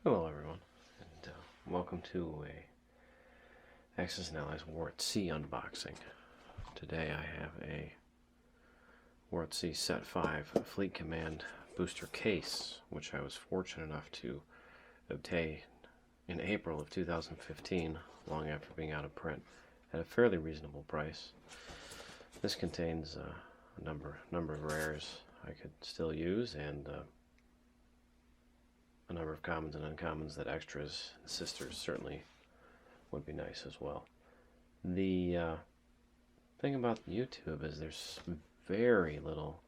Hello everyone, and welcome to a Axis and Allies War at Sea unboxing. Today I have a War at Sea Set 5 Fleet Command booster case, which I was fortunate enough to obtain in April of 2015, long after being out of print, at a fairly reasonable price. This contains a number of rares I could still use, and a number of commons and uncommons that extras and sisters certainly would be nice as well. The thing about YouTube is there's very little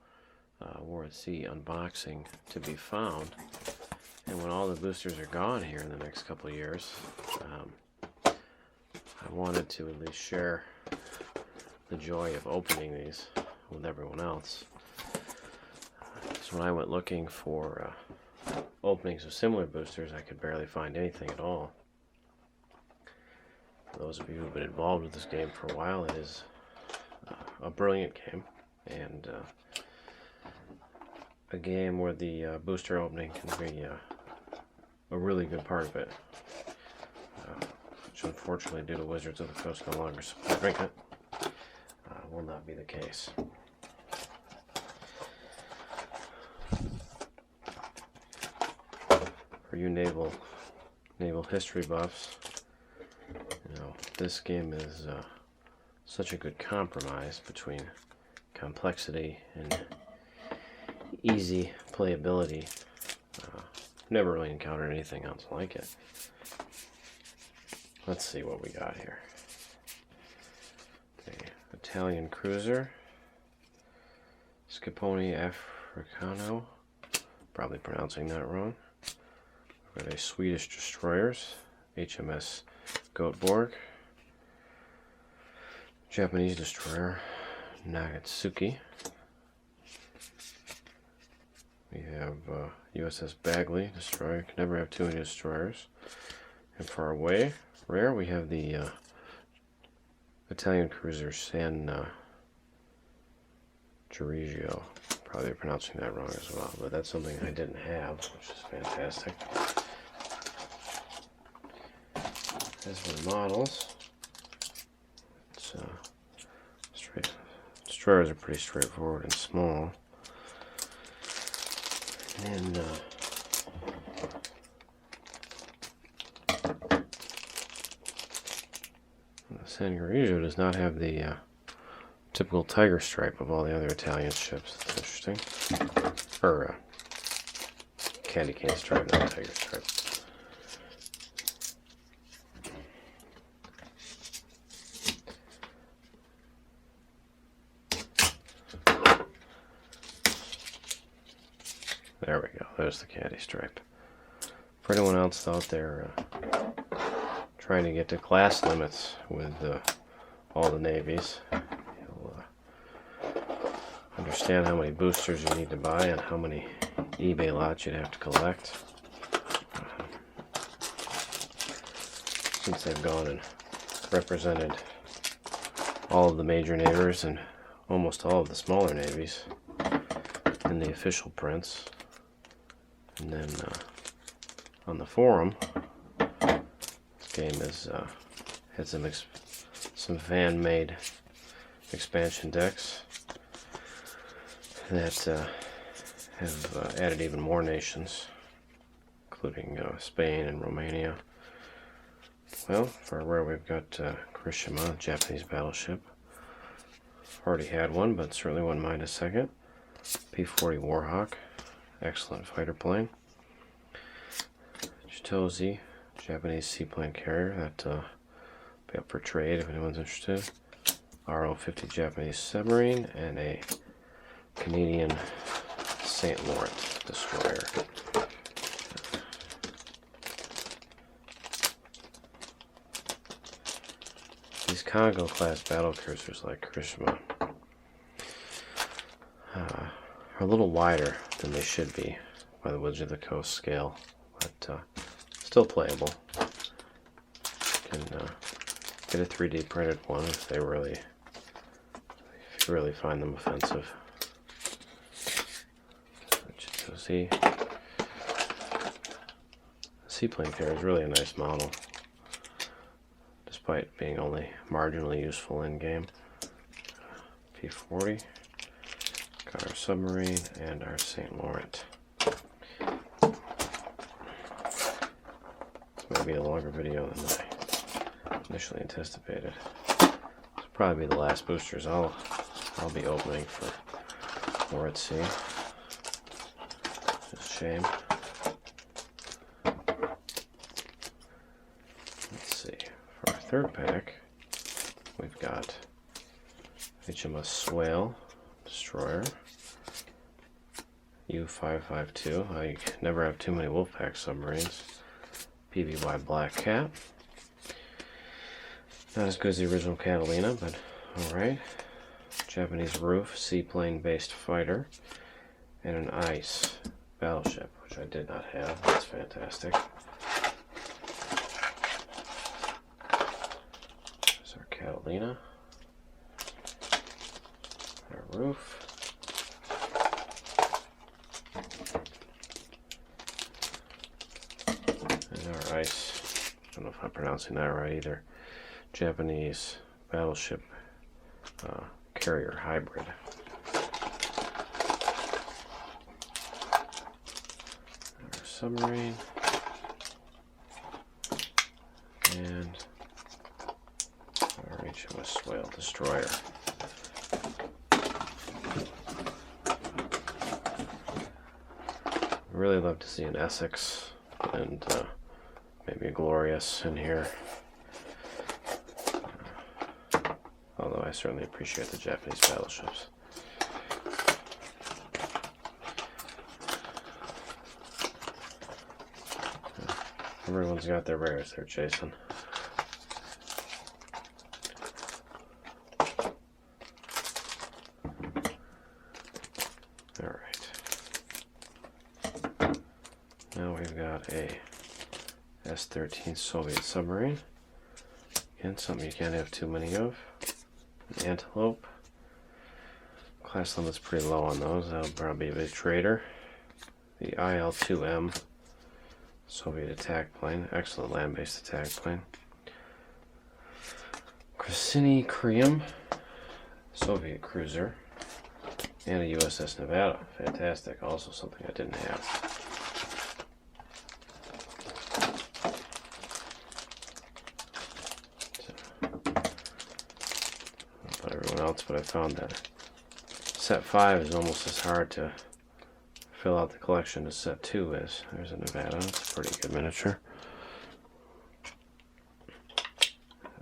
War at Sea unboxing to be found, and when all the boosters are gone here in the next couple of years, I wanted to at least share the joy of opening these with everyone else. So when I went looking for openings of similar boosters, I could barely find anything at all. For those of you who've been involved with this game for a while, it is a brilliant game, and a game where the booster opening can be a really good part of it, which unfortunately, due to Wizards of the Coast no longer supporting it, will not be the case. For you naval history buffs, this game is such a good compromise between complexity and easy playability. Never really encountered anything else like it. Let's see what we got here. The Italian cruiser, Scipione Africano, probably pronouncing that wrong. We've got a Swedish destroyers, HMS Göteborg, Japanese destroyer, Nagatsuki. We have USS Bagley destroyer. Can never have too many destroyers. And far away, rare, we have the Italian cruiser San Giorgio. Probably pronouncing that wrong as well, but that's something I didn't have, which is fantastic. As for the models, it's straight. Destroyers are pretty straightforward and small. And the San Giorgio does not have the typical tiger stripe of all the other Italian ships. That's interesting. Or candy cane stripe, not tiger stripe. There we go. There's the candy stripe. For anyone else out there trying to get to class limits with all the navies, you'll understand how many boosters you need to buy and how many eBay lots you'd have to collect. Since they've gone and represented all of the major navies and almost all of the smaller navies in the official prints. And then on the forum, this game has had some fan-made expansion decks that have added even more nations, including Spain and Romania. Well, for rare, we've got Kirishima, Japanese battleship. Already had one, but certainly wouldn't mind a second. P-40 Warhawk. Excellent fighter plane. Chitose, Japanese seaplane carrier, that be up for trade if anyone's interested. RO-50 Japanese submarine, and a Canadian St. Lawrence destroyer. These Congo class battle cruisers like Kirishima are a little wider than they should be by the Wizards of the Coast scale, but still playable. You can get a 3D printed one if you really find them offensive. Chitose, seaplane carrier is really a nice model, despite being only marginally useful in game. P-40, got our submarine and our St. Laurent. This may be a longer video than I initially anticipated. This will probably be the last boosters I'll be opening for Wart C. It's a shame. Let's see. For our third pack, we've got HMS Swale Destroyer, U-552. I never have too many Wolfpack submarines. PBY Black Cat. Not as good as the original Catalina, but alright. Japanese Roof seaplane based fighter. And an ice battleship, which I did not have. That's fantastic. There's our Catalina. Our Roof. And our ice. I don't know if I'm pronouncing that right either. Japanese battleship carrier hybrid. Submarine and our HMS Swale Destroyer. I really love to see an Essex and maybe a Glorious in here. Although I certainly appreciate the Japanese battleships. Everyone's got their rares they're chasing. Alright. Now we've got a S-13 Soviet submarine. Again, something you can't have too many of. An Antelope. Class limit's pretty low on those. That'll probably be a big trader. The IL-2M Soviet attack plane, excellent land-based attack plane. Krasny Krym, Soviet cruiser, and a USS Nevada, fantastic. Also something I didn't have. But everyone else, but I found that set 5 is almost as hard to fill out the collection as set 2 is. There's a Nevada. It's a pretty good miniature.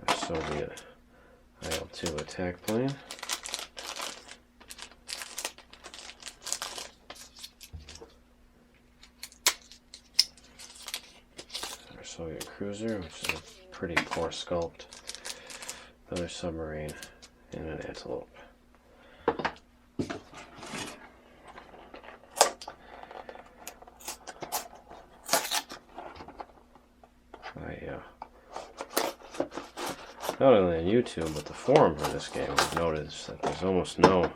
A Soviet IL-2 attack plane. Our Soviet cruiser, which is a pretty poor sculpt. Another submarine and an Antelope. Not only on YouTube, but the forum for this game, I've noticed that there's almost no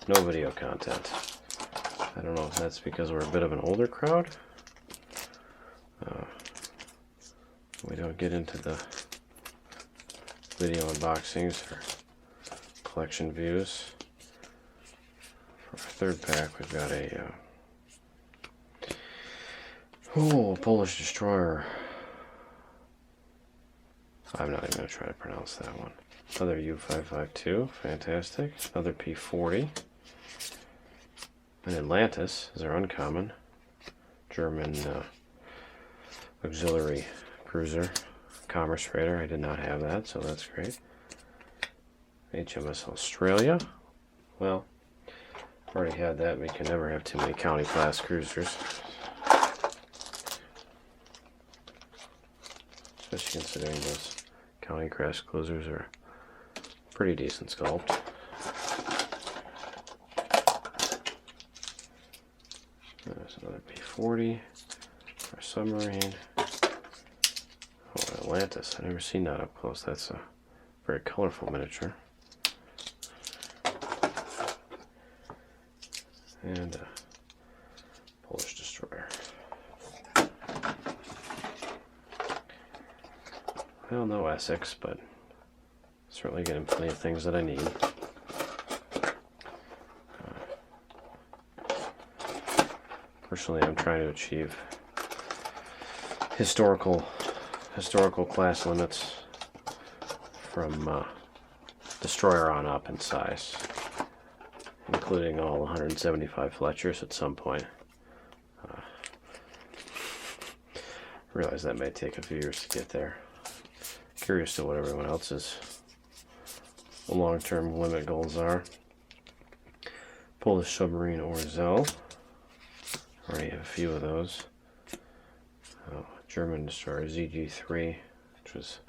video content. I don't know if that's because we're a bit of an older crowd. We don't get into the video unboxings or collection views. For our third pack, we've got a Polish destroyer. I'm not even going to try to pronounce that one. Another U-552, fantastic. Another P-40. An Atlantis is our uncommon. German auxiliary cruiser. Commerce freighter, I did not have that, so that's great. HMS Australia. Well, already had that. We can never have too many county class cruisers. Especially considering those county class cruisers are pretty decent sculpt. There's another P-40, our submarine. Oh, Atlantis. I've never seen that up close. That's a very colorful miniature. And a Polish destroyer. Well, no Essex, but certainly getting plenty of things that I need. Personally, I'm trying to achieve historical class limits from Destroyer on up in size, including all 175 Fletchers at some point. Realize that may take a few years to get there. Curious to what everyone else's long-term limit goals are. Polish submarine Orzel. Already have a few of those. German destroyer ZG3, which was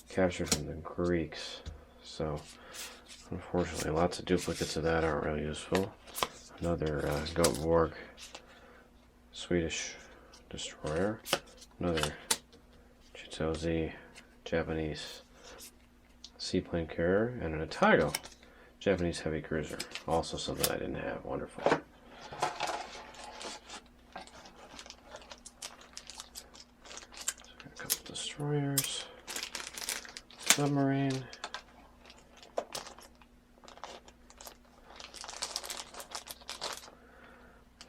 captured from the Greeks. So, unfortunately, lots of duplicates of that aren't really useful. Another Göteborg Swedish destroyer. Another Chitose Japanese seaplane carrier. And an Atago Japanese heavy cruiser. Also something I didn't have. Wonderful. Destroyers, submarine,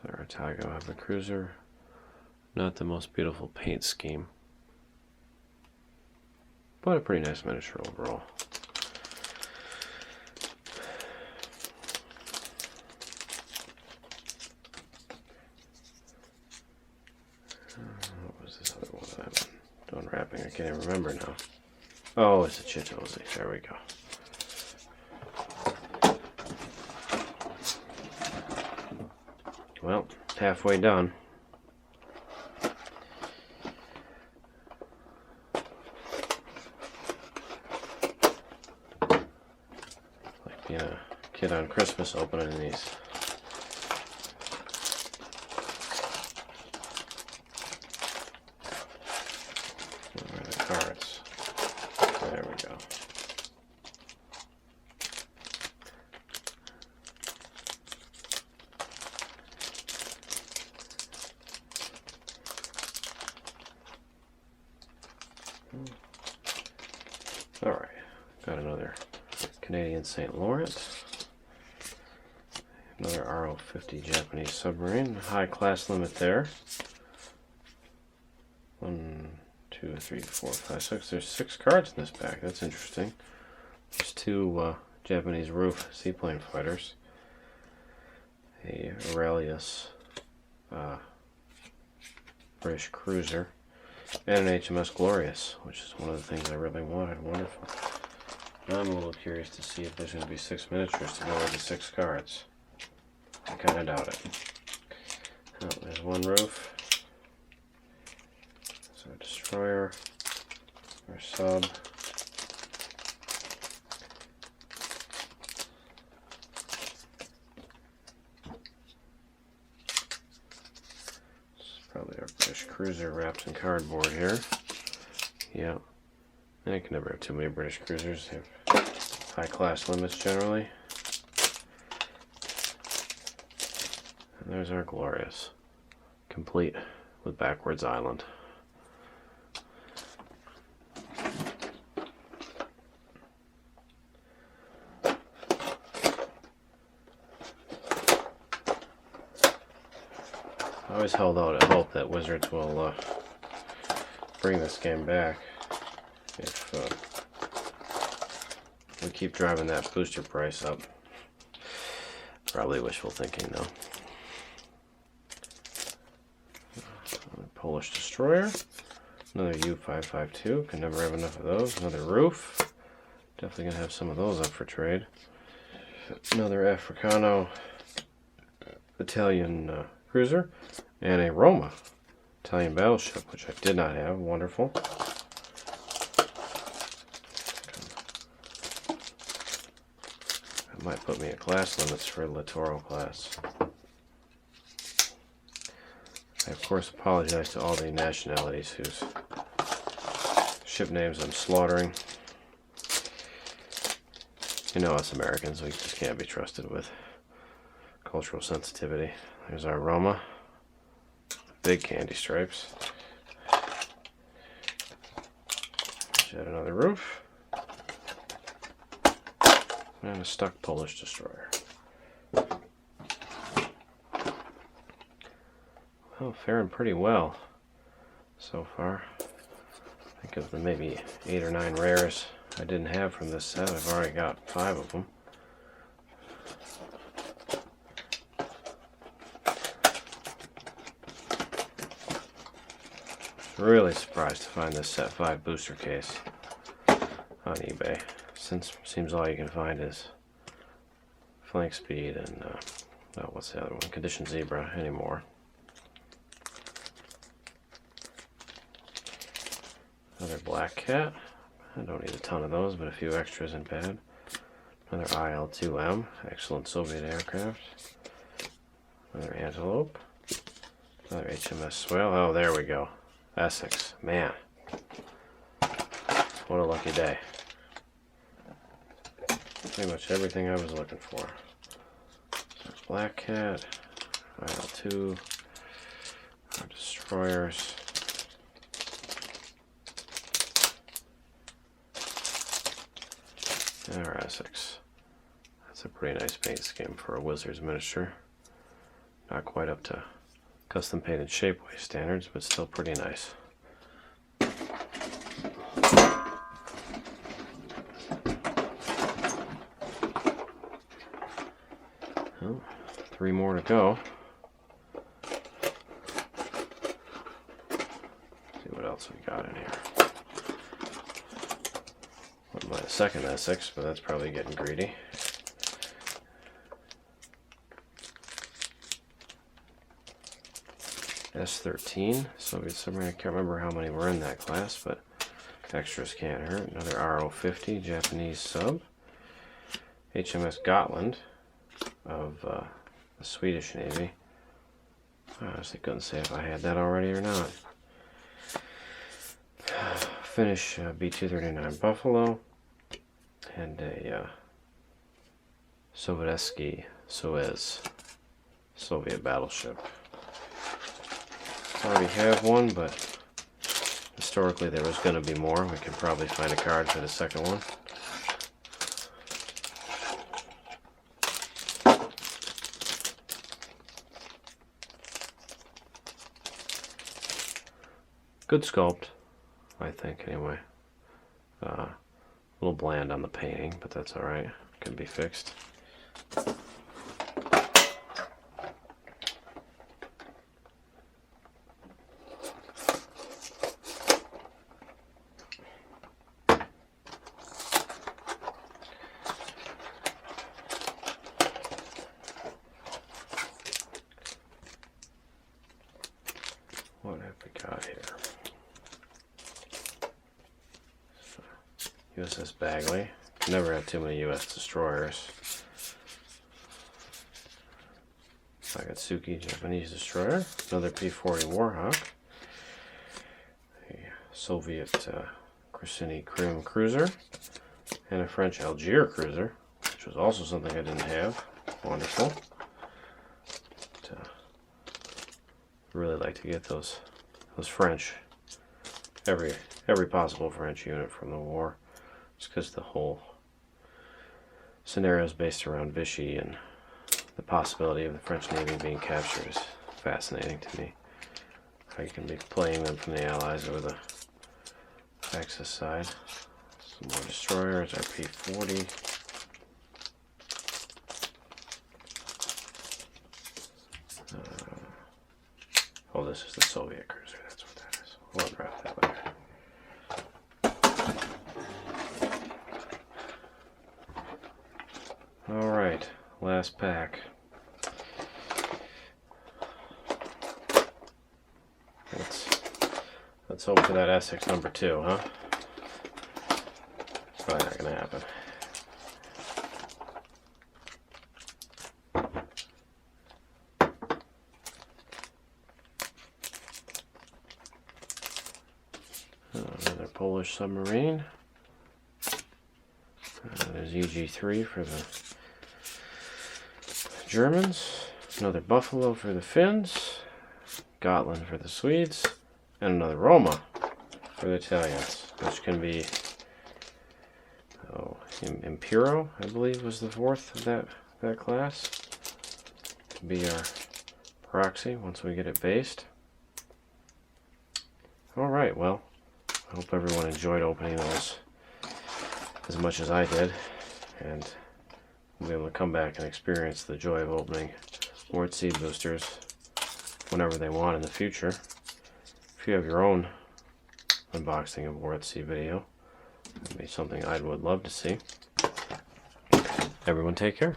our Atago have a cruiser. Not the most beautiful paint scheme, but a pretty nice miniature overall. What was this other one that I've been unwrapping? I can't even remember now. Oh, it's a Chitose. There we go. Well, halfway done. Like being a kid on Christmas opening these. Where are the cards? There we go. Alright, got another Canadian St. Lawrence. Another RO50 Japanese submarine. High class limit there. 1, 2, 3, 4, 5, 6. There's 6 cards in this pack. That's interesting. There's 2 Japanese roof seaplane fighters. A Aurelius British cruiser. And an HMS Glorious, which is one of the things I really wanted. Wonderful. I'm a little curious to see if there's going to be 6 miniatures to go with the 6 cards. I kind of doubt it. Oh, there's one roof. So a destroyer, or sub. Probably our British cruiser wrapped in cardboard here. Yeah. And you can never have too many British cruisers. They have high class limits generally. And there's our Glorious. Complete with Backwards Island. I always held out a hope that Wizards will bring this game back if we keep driving that booster price up. Probably wishful thinking though. Polish destroyer, another U-552, can never have enough of those. Another roof, definitely gonna have some of those up for trade. Another Africano Italian cruiser, and a Roma Italian battleship, which I did not have. Wonderful. That might put me at class limits for Littoral class. I of course apologize to all the nationalities whose ship names I'm slaughtering. You know us Americans, we just can't be trusted with cultural sensitivity. There's our Roma. Big candy stripes. Yet another roof. And a stuck Polish destroyer. Well, faring pretty well so far. I think of the maybe 8 or 9 rares I didn't have from this set, I've already got 5 of them. Really surprised to find this set 5 booster case on eBay. Since seems all you can find is Flank Speed and what's the other one? Condition Zebra anymore. Another Black Cat. I don't need a ton of those, but a few extras ain't bad. Another IL-2M, excellent Soviet aircraft. Another Antelope. Another HMS Swale. Oh, there we go. Essex. Man. What a lucky day. Pretty much everything I was looking for. So Black Cat, IL-2, our destroyers. And our Essex. That's a pretty nice paint scheme for a Wizard's miniature. Not quite up to custom painted Shapeways standards, but still pretty nice. Well, 3 more to go. See what else we got in here. Wouldn't mind a second Essex, but that's probably getting greedy. S-13, Soviet submarine. I can't remember how many were in that class, but extras can't hurt. Another RO-50, Japanese sub. HMS Gotland of the Swedish Navy. I honestly couldn't say if I had that already or not. Finnish B-239 Buffalo. And a Sovietsky Soez Soviet battleship. I already have one, but historically there was going to be more. We could probably find a card for the second one. Good sculpt, I think, anyway. A little bland on the painting, but that's alright. Can be fixed. What have we got here? USS Bagley. Never had too many US destroyers. Nagatsuki Japanese destroyer. Another P-40 Warhawk. A Soviet Krasny Krim cruiser. And a French Algier cruiser, which was also something I didn't have. Wonderful. Really like to get those French, every possible French unit from the war, just because the whole scenario is based around Vichy, and the possibility of the French Navy being captured is fascinating to me. How you can be playing them from the Allies over the Axis side. Some more destroyers, our P-40. Oh, this is the Soviet cruiser. That's what that is. We'll unwrap that later. Alright, last pack. Let's hope for that Essex number 2, huh? Probably not going to happen. Another Polish submarine. There's EG-3 for the Germans. Another Buffalo for the Finns. Gotland for the Swedes. And another Roma for the Italians, which can be So Impero, I believe, was the fourth of that class. To be our proxy once we get it based. Alright, well, I hope everyone enjoyed opening those as much as I did, and we'll be able to come back and experience the joy of opening Wart Seed boosters whenever they want in the future. If you have your own unboxing of Wart Seed video, that'd be something I would love to see. Everyone take care.